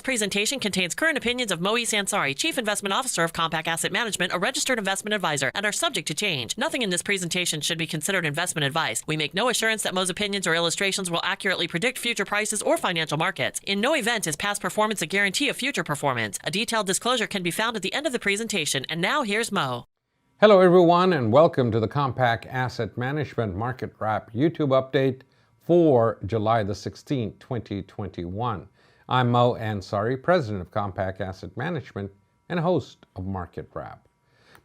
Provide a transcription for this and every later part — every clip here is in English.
presentation contains current opinions of Moe Ansari, Chief Investment Officer of Compak Asset Management, a registered investment advisor, and are subject to change. Nothing in this presentation should be considered investment advice. We make no assurance that Moe's opinions or illustrations will accurately predict future prices or financial markets. In no event is past performance a guarantee of future performance. A detailed disclosure can be found at the end of the presentation. And now here's Moe. Hello everyone, and welcome to the Compak Asset Management Market Wrap YouTube update for July the 16th, 2021. I'm Moe Ansari, President of Compak Asset Management and host of Market Wrap.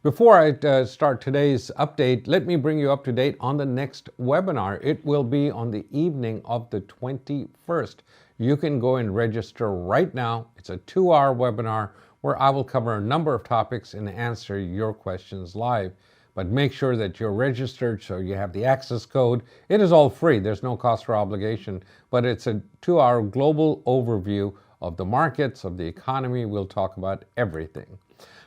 Before I start today's update, let me bring you up to date on the next webinar. It will be on the evening of the 21st. You can go and register right now. It's a 2-hour webinar where I will cover a number of topics and answer your questions live. But make sure that you're registered so you have the access code. It is all free. There's no cost or obligation, but it's a 2-hour global overview of the markets, of the economy. We'll talk about everything.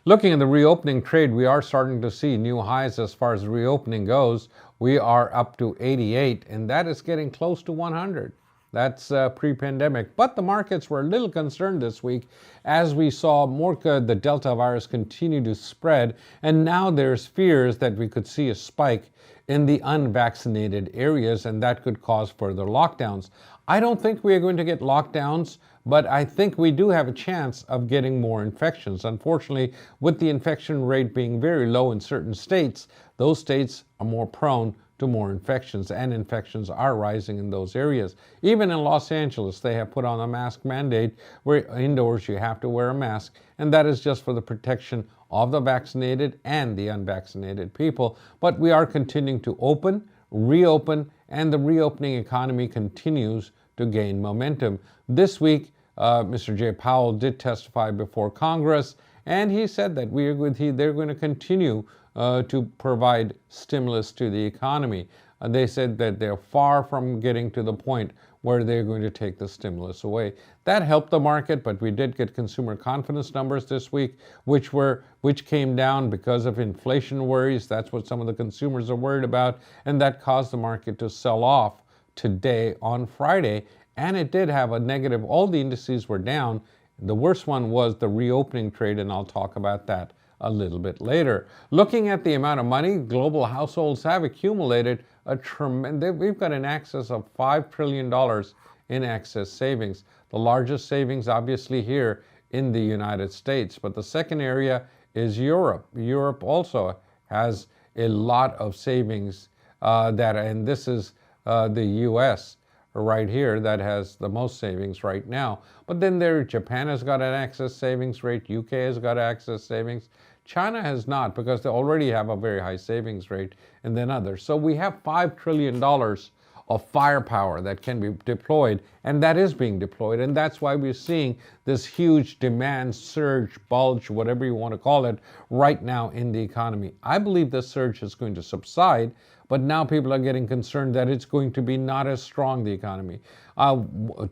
Looking at the reopening trade, we are starting to see new highs as far as the reopening goes. We are up to 88, and that is getting close to 100. That's pre-pandemic. But the markets were a little concerned this week as we saw the Delta virus continue to spread. And now there's fears that we could see a spike in the unvaccinated areas, and that could cause further lockdowns. I don't think we are going to get lockdowns, but I think we do have a chance of getting more infections. Unfortunately, with the infection rate being very low in certain states, those states are more prone to more infections, and infections are rising in those areas. Even in Los Angeles, they have put on a mask mandate where indoors you have to wear a mask, and that is just for the protection of the vaccinated and the unvaccinated people. But we are continuing to reopen, and the reopening economy continues to gain momentum. This week, Mr. Jay Powell did testify before Congress, and he said that they're going to continue to provide stimulus to the economy. They said that they're far from getting to the point where they're going to take the stimulus away. That helped the market, but we did get consumer confidence numbers this week, which came down because of inflation worries. That's what some of the consumers are worried about, and that caused the market to sell off today on Friday. And it did have a negative. All the indices were down. The worst one was the reopening trade, and I'll talk about that a little bit later. Looking at the amount of money global households have accumulated, we've got an excess of $5 trillion in excess savings. The largest savings obviously here in the United States, but the second area is Europe. Europe also has a lot of savings and this is the US right here that has the most savings right now. But then Japan has got an excess savings rate, UK has got excess savings. China has not, because they already have a very high savings rate, and then others. So we have $5 trillion of firepower that can be deployed, and that is being deployed, and that's why we're seeing this huge demand surge, bulge, whatever you want to call it, right now in the economy. I believe this surge is going to subside, but now people are getting concerned that it's going to be not as strong, the economy.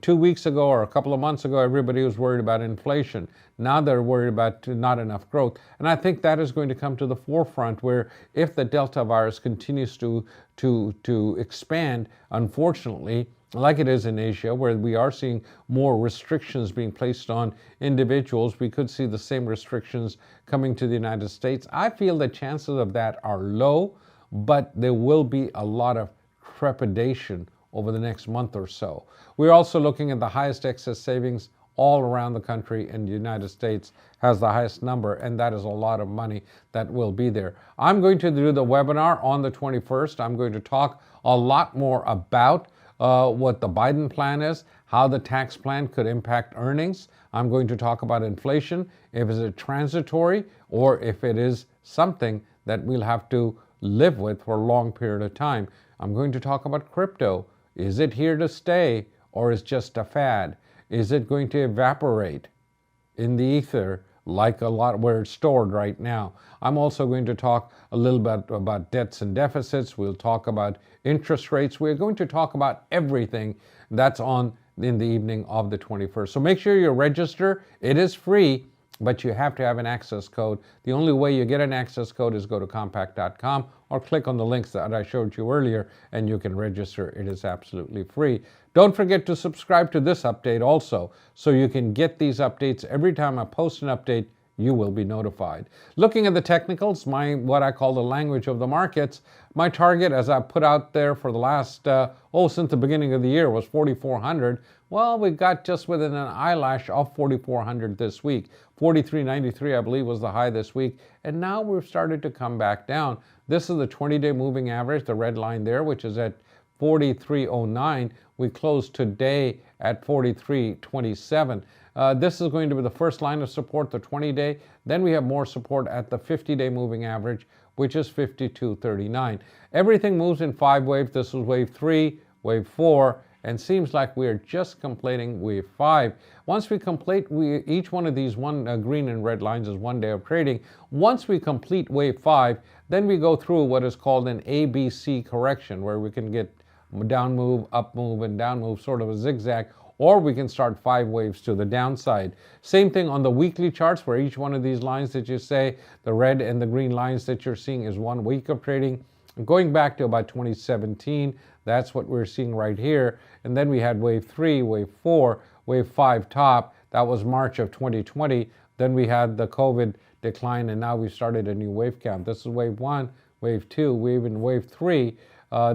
2 weeks ago or a couple of months ago, everybody was worried about inflation. Now they're worried about not enough growth. And I think that is going to come to the forefront, where if the Delta virus continues to expand, unfortunately, like it is in Asia, where we are seeing more restrictions being placed on individuals, we could see the same restrictions coming to the United States. I feel the chances of that are low, but there will be a lot of trepidation over the next month or so. We're also looking at the highest excess savings all around the country, and the United States has the highest number, and that is a lot of money that will be there. I'm going to do the webinar on the 21st. I'm going to talk a lot more about what the Biden plan is, how the tax plan could impact earnings. I'm going to talk about inflation, if it's transitory or if it is something that we'll have to live with for a long period of time. I'm going to talk about crypto. Is it here to stay, or is just a fad? Is it going to evaporate in the ether like a lot where it's stored right now? I'm also going to talk a little bit about debts and deficits. We'll talk about interest rates. We're going to talk about everything that's on in the evening of the 21st. So make sure you register. It is free, but you have to have an access code. The only way you get an access code is go to compak.com or click on the links that I showed you earlier, and you can register. It is absolutely free. Don't forget to subscribe to this update also, so you can get these updates every time I post an update. You will be notified. Looking at the technicals, what I call the language of the markets, my target, as I put out there for the last, since the beginning of the year, was 4,400. Well, we got just within an eyelash of 4,400 this week. 43.93, I believe, was the high this week, and now we've started to come back down. This is the 20-day moving average, the red line there, which is at 43.09. We closed today at 43.27. This is going to be the first line of support, the 20-day. Then we have more support at the 50-day moving average, which is 52.39. Everything moves in 5 waves. This is wave 3, wave 4, and seems like we are just completing wave 5. Once we complete, each one of these green and red lines is 1 day of trading. Once we complete wave 5, then we go through what is called an ABC correction, where we can get down move, up move, and down move, sort of a zigzag, or we can start 5 waves to the downside. Same thing on the weekly charts, where each one of these lines that you say, the red and the green lines that you're seeing, is 1 week of trading. Going back to about 2017, that's what we're seeing right here. And then we had wave 3, wave 4, wave 5 top. That was March of 2020. Then we had the COVID decline, and now we've started a new wave count. This is wave 1, wave 2, wave 3.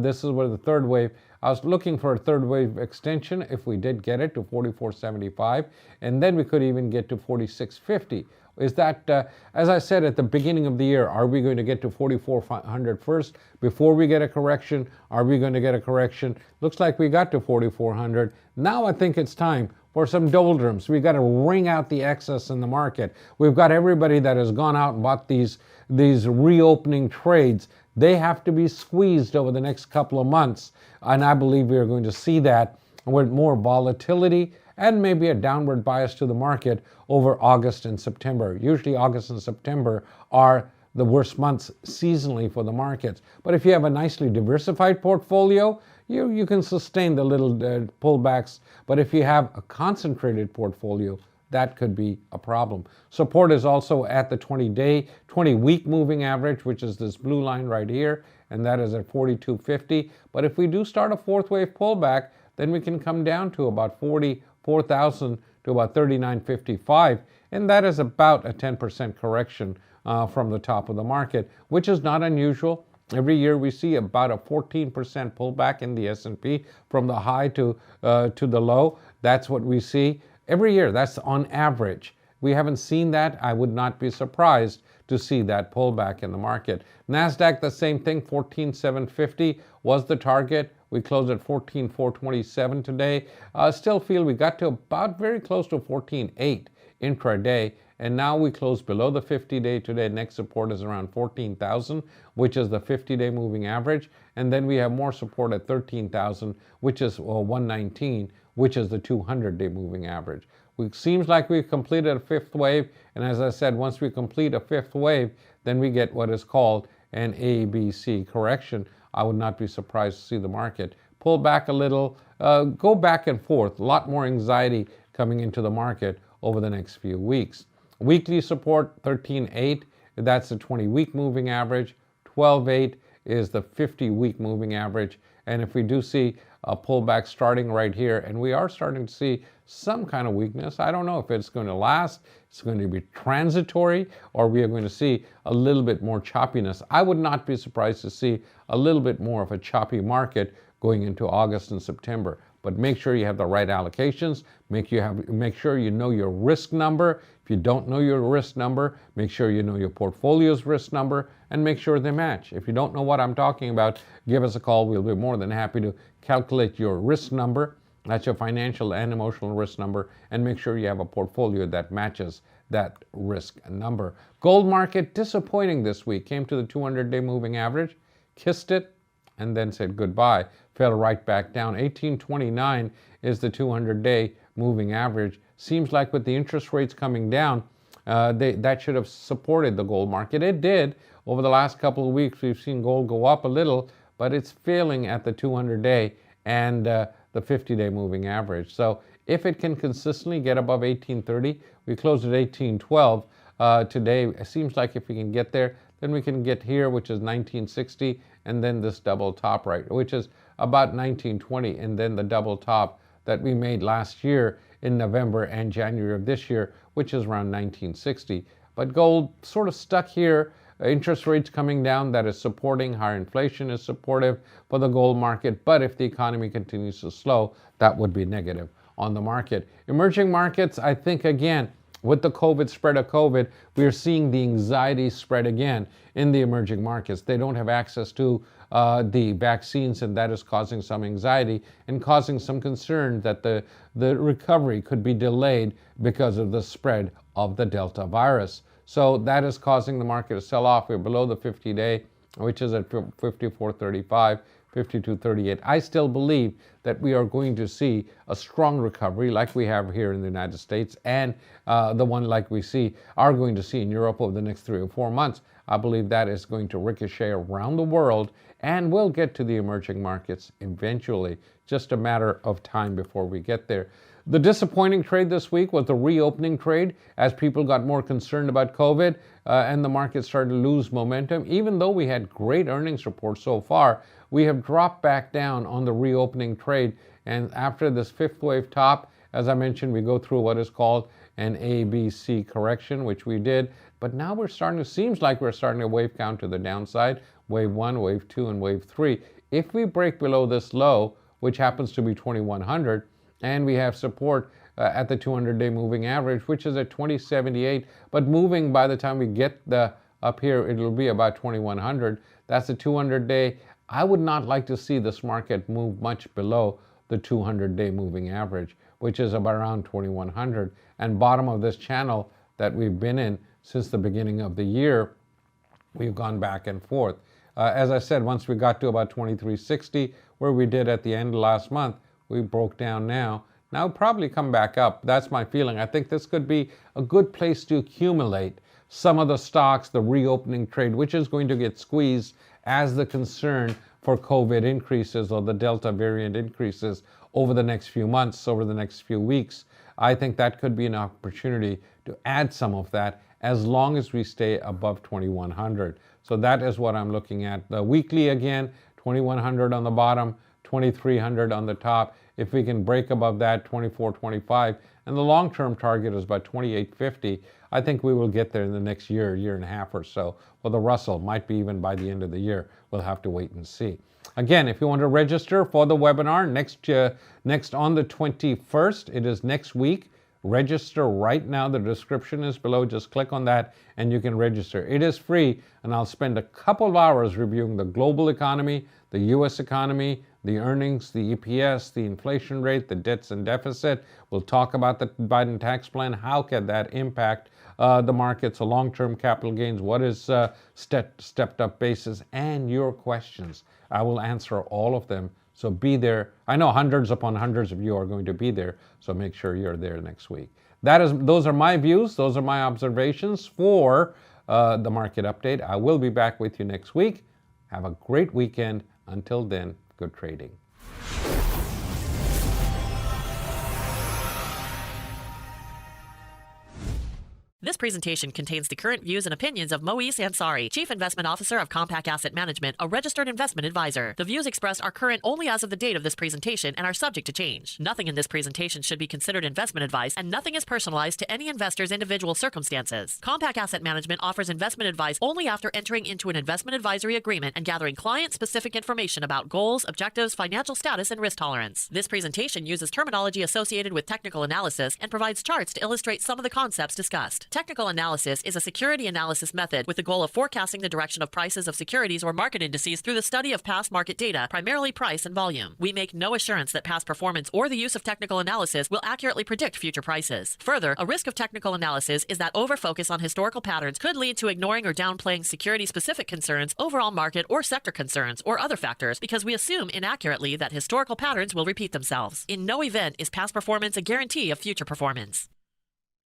This is where the third wave. I was looking for a third wave extension if we did get it to 44.75, and then we could even get to 46.50. Is that, as I said at the beginning of the year, are we going to get to 4,400 first before we get a correction? Are we going to get a correction? Looks like we got to 4,400. Now I think it's time for some doldrums. We've got to wring out the excess in the market. We've got everybody that has gone out and bought these reopening trades. They have to be squeezed over the next couple of months. And I believe we are going to see that with more volatility and maybe a downward bias to the market over August and September. Usually August and September are the worst months seasonally for the markets. But if you have a nicely diversified portfolio, you can sustain the little pullbacks. But if you have a concentrated portfolio, that could be a problem. Support is also at the 20-week moving average, which is this blue line right here, and that is at 42.50. But if we do start a fourth wave pullback, then we can come down to about 44,000 to about 39.55, and that is about a 10% correction from the top of the market, which is not unusual. Every year we see about a 14% pullback in the S&P from the high to the low. That's what we see every year. That's on average. We haven't seen that. I would not be surprised to see that pullback in the market. Nasdaq, the same thing, 14,750 was the target. We closed at 14,427 today. Still feel we got to about very close to 14.8 intraday, and now we close below the 50-day today. Next support is around 14,000, which is the 50-day moving average, and then we have more support at 13,000, which is 119, which is the 200-day moving average. It seems like we've completed a fifth wave, and as I said, once we complete a fifth wave, then we get what is called an ABC correction. I would not be surprised to see the market pull back a little, go back and forth. A lot more anxiety coming into the market over the next few weeks. Weekly support, 13.8, that's the 20-week moving average. 12.8 is the 50-week moving average. And if we do see a pullback starting right here, and we are starting to see some kind of weakness, I don't know if it's going to last, it's going to be transitory, or we are going to see a little bit more choppiness. I would not be surprised to see a little bit more of a choppy market going into August and September. But make sure you have the right allocations. Make sure you know your risk number. If you don't know your risk number, make sure you know your portfolio's risk number, and make sure they match. If you don't know what I'm talking about, give us a call. We'll be more than happy to calculate your risk number. That's your financial and emotional risk number, and make sure you have a portfolio that matches that risk number. Gold market, disappointing this week. Came to the 200-day moving average, kissed it, and then said goodbye. Fell right back down. 1829 is the 200-day moving average. Seems like with the interest rates coming down, that should have supported the gold market. It did. Over the last couple of weeks, we've seen gold go up a little, but it's failing at the 200-day and the 50-day moving average. So if it can consistently get above 1830, we closed at 1812 today. It seems like if we can get there, then we can get here, which is 1960, and then this double top right, which is about 1920, and then the double top that we made last year in November and January of this year, which is around 1960. But gold sort of stuck here. Interest rates coming down, that is supporting. Higher inflation is supportive for the gold market. But if the economy continues to slow, that would be negative on the market. Emerging markets, I think, again, with the spread of COVID, we are seeing the anxiety spread again in the emerging markets. They don't have access to the vaccines, and that is causing some anxiety and causing some concern that the recovery could be delayed because of the spread of the Delta virus. So that is causing the market to sell off. We're below the 50-day, which is at 54.35. 52.38. I still believe that we are going to see a strong recovery like we have here in the United States, and the one like we are going to see in Europe over the next 3 or 4 months. I believe that is going to ricochet around the world and will get to the emerging markets eventually. Just a matter of time before we get there. The disappointing trade this week was the reopening trade as people got more concerned about COVID and the market started to lose momentum. Even though we had great earnings reports so far, we have dropped back down on the reopening trade. And after this fifth wave top, as I mentioned, we go through what is called an ABC correction, which we did. But now seems like we're starting to wave count to the downside. Wave 1, wave 2, and wave 3. If we break below this low, which happens to be 2100, and we have support at the 200-day moving average, which is at 2078, but moving by the time we get up here, it'll be about 2100. That's the 200-day. I would not like to see this market move much below the 200-day moving average, which is about around 2100, and bottom of this channel that we've been in since the beginning of the year. We've gone back and forth. As I said, once we got to about 2360, where we did at the end of last month, we broke down now. Now probably come back up. That's my feeling. I think this could be a good place to accumulate some of the stocks, the reopening trade, which is going to get squeezed as the concern for COVID increases or the Delta variant increases over the next few months, over the next few weeks. I think that could be an opportunity to add some of that as long as we stay above 2100. So that is what I'm looking at. The weekly again, 2100 on the bottom, 2300 on the top. If we can break above that, 2425, and the long-term target is about 2850, I think we will get there in the next year and a half or so. Well, the Russell might be even by the end of the year. We'll have to wait and see. Again, if you want to register for the webinar next on the 21st, it is next week. Register right now. The description is below. Just click on that and you can register. It is free, and I'll spend a couple of hours reviewing the global economy, the U.S. economy, the earnings, the EPS, the inflation rate, the debts and deficit. We'll talk about the Biden tax plan. How can that impact the markets, the long-term capital gains? What is stepped up basis? And your questions. I will answer all of them. So be there. I know hundreds upon hundreds of you are going to be there, so make sure you're there next week. Those are my views. Those are my observations for the market update. I will be back with you next week. Have a great weekend. Until then, good trading. This presentation contains the current views and opinions of Moe Ansari, Chief Investment Officer of Compak Asset Management, a registered investment advisor. The views expressed are current only as of the date of this presentation and are subject to change. Nothing in this presentation should be considered investment advice, and nothing is personalized to any investor's individual circumstances. Compak Asset Management offers investment advice only after entering into an investment advisory agreement and gathering client-specific information about goals, objectives, financial status, and risk tolerance. This presentation uses terminology associated with technical analysis and provides charts to illustrate some of the concepts discussed. Technical analysis is a security analysis method with the goal of forecasting the direction of prices of securities or market indices through the study of past market data, primarily price and volume. We make no assurance that past performance or the use of technical analysis will accurately predict future prices. Further, a risk of technical analysis is that over-focus on historical patterns could lead to ignoring or downplaying security-specific concerns, overall market or sector concerns, or other factors because we assume inaccurately that historical patterns will repeat themselves. In no event is past performance a guarantee of future performance.